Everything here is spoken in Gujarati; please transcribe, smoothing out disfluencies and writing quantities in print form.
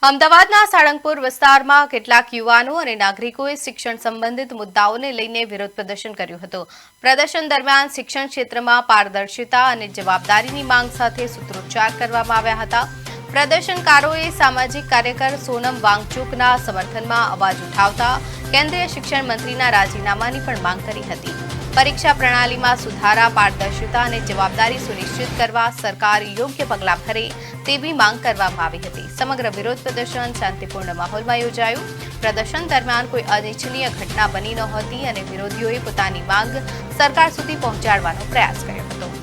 અમદાવાદના સાળંગપુર વિસ્તારમાં કેટલાક યુવાનો અને નાગરિકોએ શિક્ષણ સંબંધિત મુદ્દાઓને લઈને વિરોધ પ્રદર્શન કર્યું હતું। પ્રદર્શન દરમિયાન શિક્ષણ ક્ષેત્રમાં પારદર્શિતા અને જવાબદારીની માંગ સાથે સૂત્રોચ્ચાર કરવામાં આવ્યા હતા। પ્રદર્શનકારોએ સામાજિક કાર્યકર સોનમ વાંગચુકના સમર્થનમાં અવાજ ઉઠાવતા કેન્દ્રીય શિક્ષણ મંત્રીના રાજીનામાની પણ માંગ કરી હતી। પરીક્ષા પ્રણાલીમાં સુધારા, પારદર્શિતા અને જવાબદારી સુનિશ્ચિત કરવા સરકાર યોગ્ય પગલાં ભરે તેવી માંગ કરવામાં આવી હતી। સમગ્ર વિરોધ પ્રદર્શન શાંતિપૂર્ણ માહોલમાં યોજાયું। પ્રદર્શન દરમિયાન કોઈ અનિચ્છનીય ઘટના બની નહોતી અને વિરોધીઓએ પોતાની માંગ સરકાર સુધી પહોંચાડવાનો પ્રયાસ કર્યો હતો।